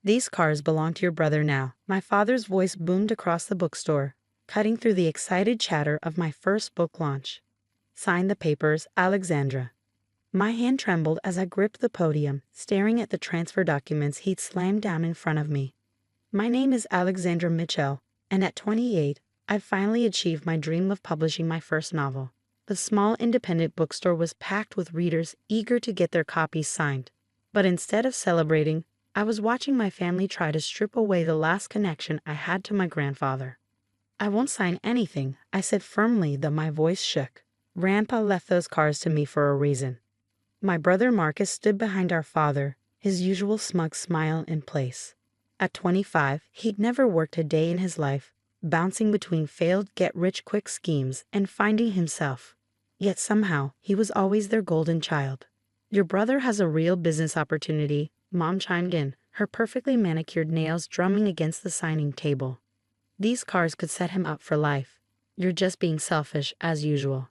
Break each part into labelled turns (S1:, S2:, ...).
S1: "These cars belong to your brother now." My father's voice boomed across the bookstore, cutting through the excited chatter of my first book launch. "Sign the papers, Alexandra." My hand trembled as I gripped the podium, staring at the transfer documents he'd slammed down in front of me. My name is Alexandra Mitchell, and at 28, I'd finally achieved my dream of publishing my first novel. The small independent bookstore was packed with readers eager to get their copies signed. But instead of celebrating, I was watching my family try to strip away the last connection I had to my grandfather. "I won't sign anything," I said firmly, though my voice shook. "Grandpa left those cars to me for a reason." My brother Marcus stood behind our father, his usual smug smile in place. At 25, he'd never worked a day in his life, bouncing between failed get-rich-quick schemes and finding himself. Yet somehow, he was always their golden child. "Your brother has a real business opportunity," Mom chimed in, her perfectly manicured nails drumming against the signing table. "These cars could set him up for life. You're just being selfish, as usual."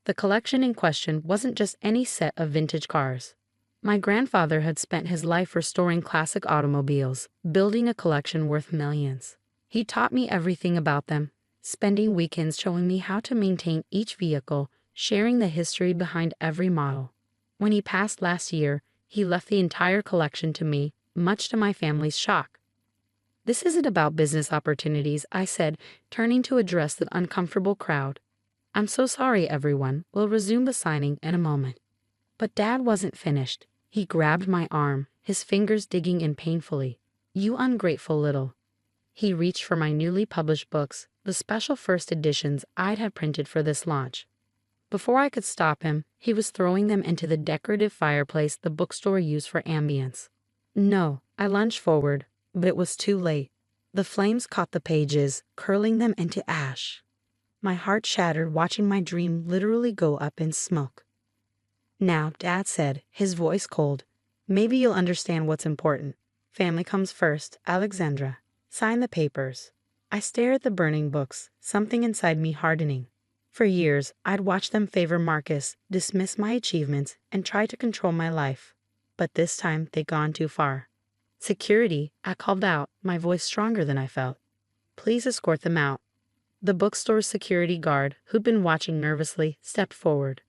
S1: The collection in question wasn't just any set of vintage cars. My grandfather had spent his life restoring classic automobiles, building a collection worth millions. He taught me everything about them, spending weekends showing me how to maintain each vehicle, sharing the history behind every model. When he passed last year, he left the entire collection to me, much to my family's shock. "This isn't about business opportunities," I said, turning to address the uncomfortable crowd. "I'm so sorry, everyone. We'll resume the signing in a moment." But Dad wasn't finished. He grabbed my arm, his fingers digging in painfully. "You ungrateful little." He reached for my newly published books, the special first editions I'd had printed for this launch. Before I could stop him, he was throwing them into the decorative fireplace the bookstore used for ambience. "No," I lunged forward, but it was too late. The flames caught the pages, curling them into ash. My heart shattered watching my dream literally go up in smoke. "Now," Dad said, his voice cold, "maybe you'll understand what's important. Family comes first, Alexandra. Sign the papers." I stared at the burning books, something inside me hardening. For years, I'd watched them favor Marcus, dismiss my achievements, and try to control my life. But this time, they'd gone too far. "Security," I called out, my voice stronger than I felt. "Please escort them out." The bookstore's security guard, who'd been watching nervously, stepped forward.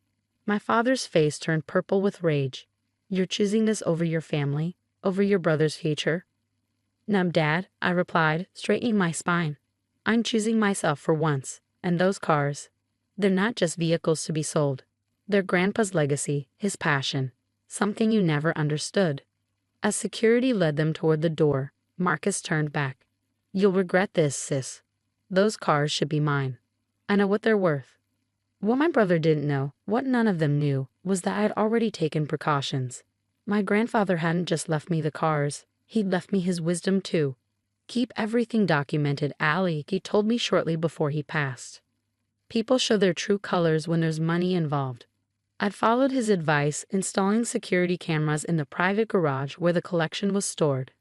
S1: My father's face turned purple with rage. "You're choosing this over your family, over your brother's future?" "No, Dad," I replied, straightening my spine. "I'm choosing myself for once, and those cars, they're not just vehicles to be sold. They're Grandpa's legacy, his passion, something you never understood." As security led them toward the door, Marcus turned back. "You'll regret this, sis. Those cars should be mine. I know what they're worth." What my brother didn't know, what none of them knew, was that I had already taken precautions. My grandfather hadn't just left me the cars, he'd left me his wisdom too. "Keep everything documented, Allie," he told me shortly before he passed. "People show their true colors when there's money involved." I'd followed his advice, installing security cameras in the private garage where the collection was stored.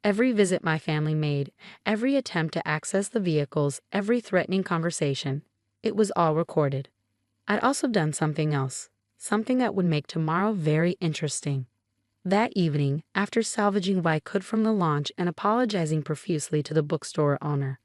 S1: Every visit my family made, every attempt to access the vehicles, every threatening conversation, it was all recorded. I'd also done something else, something that would make tomorrow very interesting. That evening, after salvaging what I could from the launch and apologizing profusely to the bookstore owner,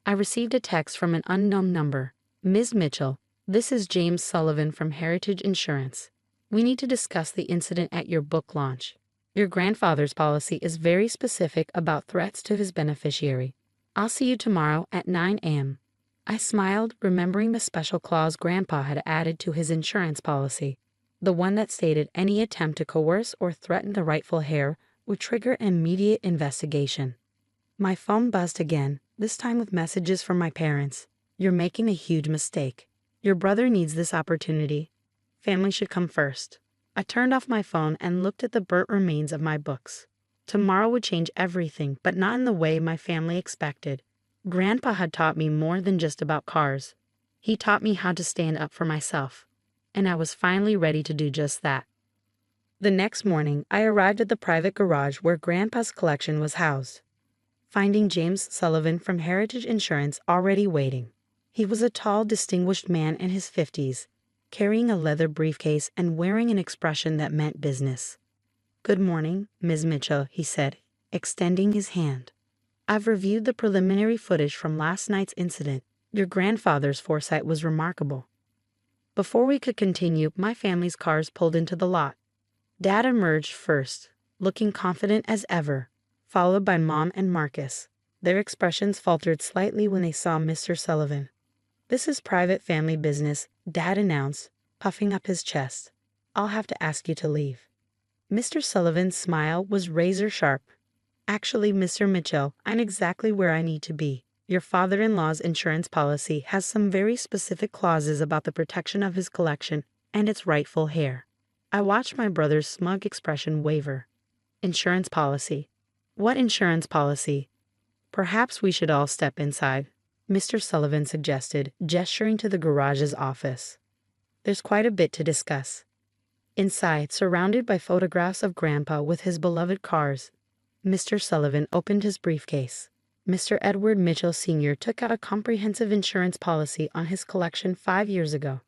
S1: I received a text from an unknown number. "Ms. Mitchell, this is James Sullivan from Heritage Insurance. We need to discuss the incident at your book launch. Your grandfather's policy is very specific about threats to his beneficiary. I'll see you tomorrow at 9 a.m. I smiled, remembering the special clause Grandpa had added to his insurance policy, the one that stated any attempt to coerce or threaten the rightful heir would trigger an immediate investigation. My phone buzzed again, this time with messages from my parents. "You're making a huge mistake. Your brother needs this opportunity. Family should come first." I turned off my phone and looked at the burnt remains of my books. Tomorrow would change everything, but not in the way my family expected. Grandpa had taught me more than just about cars. He taught me how to stand up for myself, and I was finally ready to do just that. The next morning, I arrived at the private garage where Grandpa's collection was housed, finding James Sullivan from Heritage Insurance already waiting. He was a tall, distinguished man in his 50s, carrying a leather briefcase and wearing an expression that meant business. "Good morning, Ms. Mitchell," he said, extending his hand. I've reviewed the preliminary footage from last night's incident. Your grandfather's foresight was remarkable. Before we could continue, my family's cars pulled into the lot. Dad emerged first, looking confident as ever, followed by Mom and Marcus. Their expressions faltered slightly when they saw Mr. Sullivan. "This is private family business," Dad announced, puffing up his chest. "I'll have to ask you to leave." Mr. Sullivan's smile was razor sharp. "Actually, Mr. Mitchell, I'm exactly where I need to be. Your father-in-law's insurance policy has some very specific clauses about the protection of his collection and its rightful heir." I watched my brother's smug expression waver. "Insurance policy? What insurance policy?" "Perhaps we should all step inside," Mr. Sullivan suggested, gesturing to the garage's office. "There's quite a bit to discuss." Inside, surrounded by photographs of Grandpa with his beloved cars, Mr. Sullivan opened his briefcase. Mr. Edward Mitchell Sr. took out a comprehensive insurance policy on his collection 5 years ago.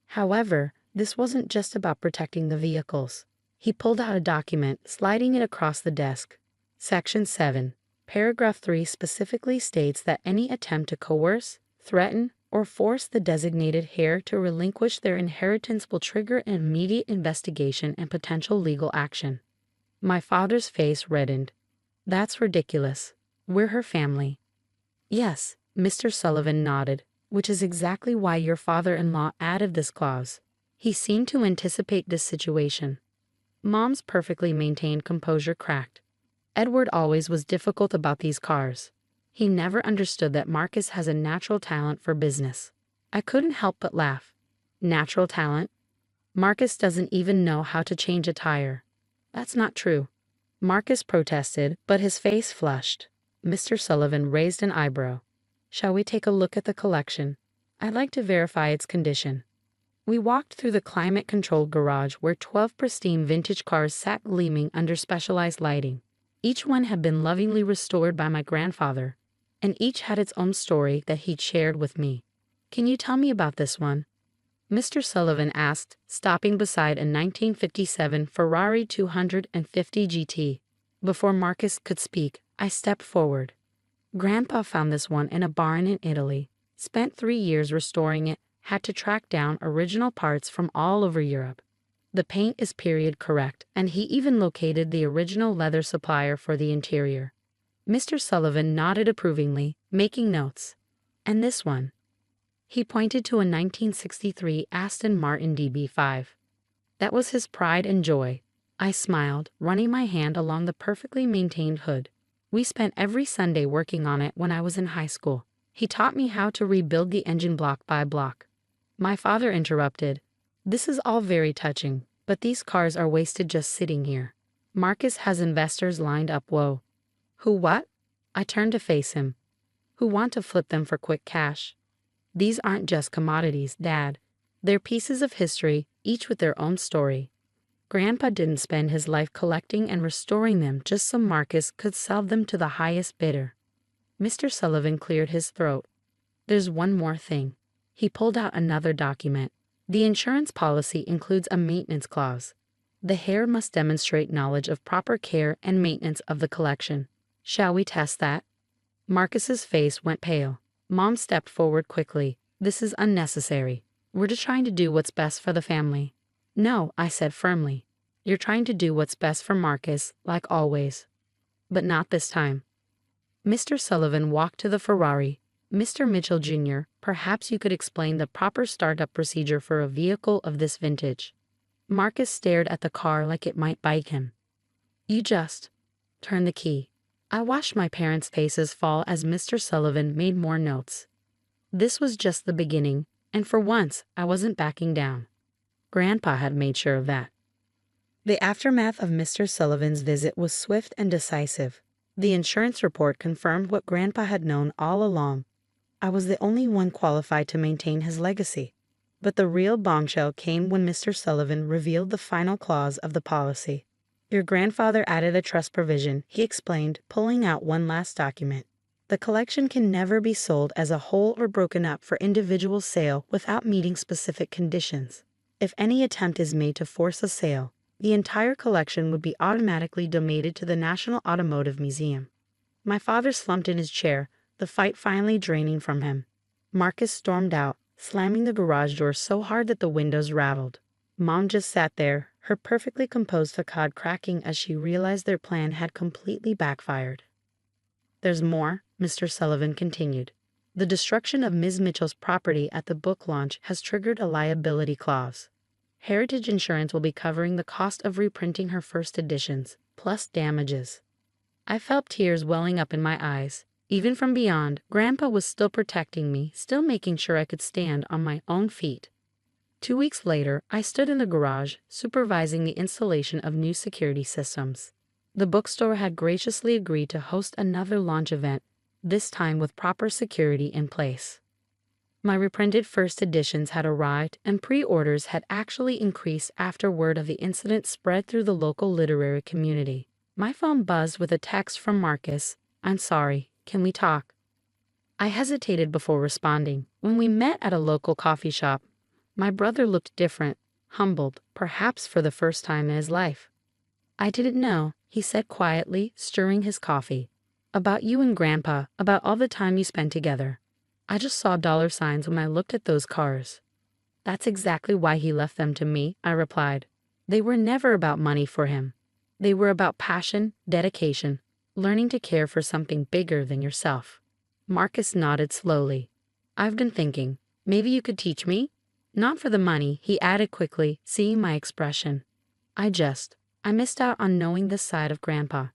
S1: However, this wasn't just about protecting the vehicles. He pulled out a document, sliding it across the desk. Section 7, Paragraph 3 specifically states that any attempt to coerce, threaten, or force the designated heir to relinquish their inheritance will trigger an immediate investigation and potential legal action. My father's face reddened. "That's ridiculous. We're her family." "Yes," Mr. Sullivan nodded, "which is exactly why your father-in-law added this clause. He seemed to anticipate this situation." Mom's perfectly maintained composure cracked. "Edward always was difficult about these cars. He never understood that Marcus has a natural talent for business." I couldn't help but laugh. "Natural talent? Marcus doesn't even know how to change a tire." "That's not true." Marcus protested, but his face flushed. Mr. Sullivan raised an eyebrow. "Shall we take a look at the collection? I'd like to verify its condition." We walked through the climate-controlled garage where 12 pristine vintage cars sat gleaming under specialized lighting. Each one had been lovingly restored by my grandfather, and each had its own story that he'd shared with me. "Can you tell me about this one?" Mr. Sullivan asked, stopping beside a 1957 Ferrari 250 GT. Before Marcus could speak, I stepped forward. "Grandpa found this one in a barn in Italy, spent 3 years restoring it, had to track down original parts from all over Europe. The paint is period correct, and he even located the original leather supplier for the interior." Mr. Sullivan nodded approvingly, making notes. "And this one?" He pointed to a 1963 Aston Martin DB5. That was his pride and joy. I smiled, running my hand along the perfectly maintained hood. "We spent every Sunday working on it when I was in high school. He taught me how to rebuild the engine block by block." My father interrupted. "This is all very touching, but these cars are wasted just sitting here. Marcus has investors lined up." "Whoa. Who what?" I turned to face him. "Who want to flip them for quick cash. These aren't just commodities, Dad. They're pieces of history, each with their own story. Grandpa didn't spend his life collecting and restoring them just so Marcus could sell them to the highest bidder." Mr. Sullivan cleared his throat. "There's one more thing." He pulled out another document. "The insurance policy includes a maintenance clause. The heir must demonstrate knowledge of proper care and maintenance of the collection. Shall we test that?" Marcus's face went pale. Mom stepped forward quickly. "This is unnecessary. We're just trying to do what's best for the family." "No," I said firmly. "You're trying to do what's best for Marcus, like always. But not this time." Mr. Sullivan walked to the Ferrari. "Mr. Mitchell Jr., perhaps you could explain the proper startup procedure for a vehicle of this vintage." Marcus stared at the car like it might bite him. "You just turn the key." I watched my parents' faces fall as Mr. Sullivan made more notes. This was just the beginning, and for once, I wasn't backing down. Grandpa had made sure of that. The aftermath of Mr. Sullivan's visit was swift and decisive. The insurance report confirmed what Grandpa had known all along. I was the only one qualified to maintain his legacy. But the real bombshell came when Mr. Sullivan revealed the final clause of the policy. "Your grandfather added a trust provision," he explained, pulling out one last document. "The collection can never be sold as a whole or broken up for individual sale without meeting specific conditions. If any attempt is made to force a sale, The entire collection would be automatically donated to the National Automotive Museum. My father slumped in his chair, the fight finally draining from him. Marcus stormed out, slamming the garage door so hard that the windows rattled. Mom just sat there, her perfectly composed facade cracking as she realized their plan had completely backfired. "There's more," Mr. Sullivan continued. "The destruction of Ms. Mitchell's property at the book launch has triggered a liability clause. Heritage Insurance will be covering the cost of reprinting her first editions, plus damages." I felt tears welling up in my eyes. Even from beyond, Grandpa was still protecting me, still making sure I could stand on my own feet. 2 weeks later, I stood in the garage, supervising the installation of new security systems. The bookstore had graciously agreed to host another launch event, this time with proper security in place. My reprinted first editions had arrived, and pre-orders had actually increased after word of the incident spread through the local literary community. My phone buzzed with a text from Marcus. "I'm sorry, can we talk?" I hesitated before responding. When we met at a local coffee shop, my brother looked different, humbled, perhaps for the first time in his life. "I didn't know," he said quietly, stirring his coffee. "About you and Grandpa, about all the time you spent together. I just saw $signs when I looked at those cars." "That's exactly why he left them to me," I replied. "They were never about money for him. They were about passion, dedication, learning to care for something bigger than yourself." Marcus nodded slowly. "I've been thinking, maybe you could teach me?" "Not for the money," he added quickly, seeing my expression. I missed out on knowing this side of Grandpa.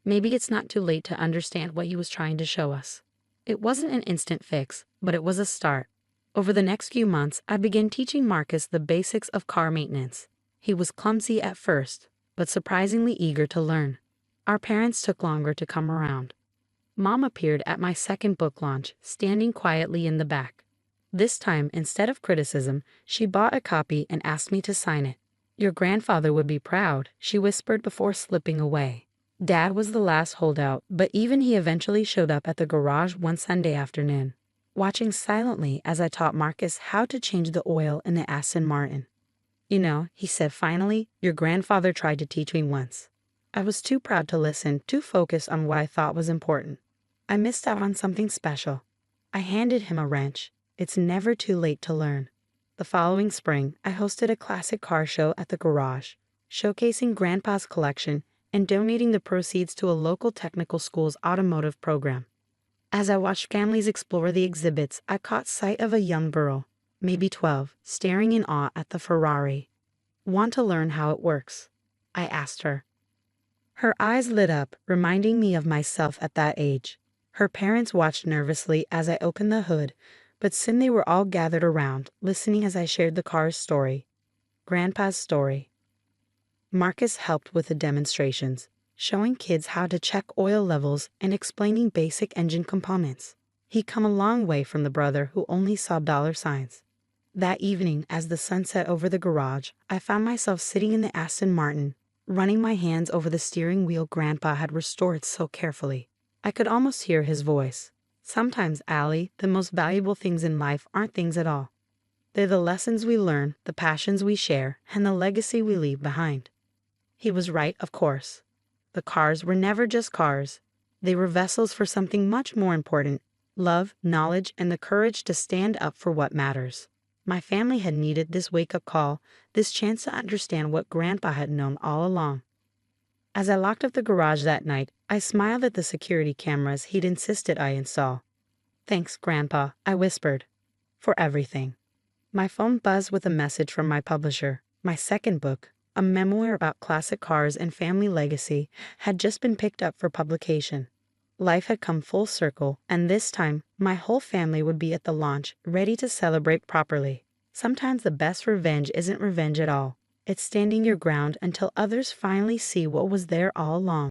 S1: Maybe it's not too late to understand what he was trying to show us." It wasn't an instant fix, but it was a start. Over the next few months, I began teaching Marcus the basics of car maintenance. He was clumsy at first, but surprisingly eager to learn. Our parents took longer to come around. Mom appeared at my second book launch, standing quietly in the back. This time, instead of criticism, she bought a copy and asked me to sign it. "Your grandfather would be proud," she whispered before slipping away. Dad was the last holdout, but even he eventually showed up at the garage one Sunday afternoon, watching silently as I taught Marcus how to change the oil in the Aston Martin. "You know," he said finally, "your grandfather tried to teach me once." I was too proud to listen, too focused on what I thought was important. I missed out on something special. I handed him a wrench. It's never too late to learn. The following spring, I hosted a classic car show at the garage, showcasing Grandpa's collection and donating the proceeds to a local technical school's automotive program. As I watched families explore the exhibits, I caught sight of a young girl, maybe 12, staring in awe at the Ferrari. "Want to learn how it works?" I asked her. Her eyes lit up, reminding me of myself at that age. Her parents watched nervously as I opened the hood, but soon they were all gathered around, listening as I shared the car's story. Grandpa's story. Marcus helped with the demonstrations, showing kids how to check oil levels and explaining basic engine components. He'd come a long way from the brother who only saw $signs. That evening, as the sun set over the garage, I found myself sitting in the Aston Martin, running my hands over the steering wheel Grandpa had restored so carefully. I could almost hear his voice. "Sometimes, Allie, the most valuable things in life aren't things at all. They're the lessons we learn, the passions we share, and the legacy we leave behind." He was right, of course. The cars were never just cars. They were vessels for something much more important: love, knowledge, and the courage to stand up for what matters. My family had needed this wake-up call, this chance to understand what Grandpa had known all along. As I locked up the garage that night, I smiled at the security cameras he'd insisted I install. "Thanks, Grandpa," I whispered, "for everything." My phone buzzed with a message from my publisher. My second book, a memoir about classic cars and family legacy, had just been picked up for publication. Life had come full circle, and this time, my whole family would be at the launch, ready to celebrate properly. Sometimes the best revenge isn't revenge at all. It's standing your ground until others finally see what was there all along.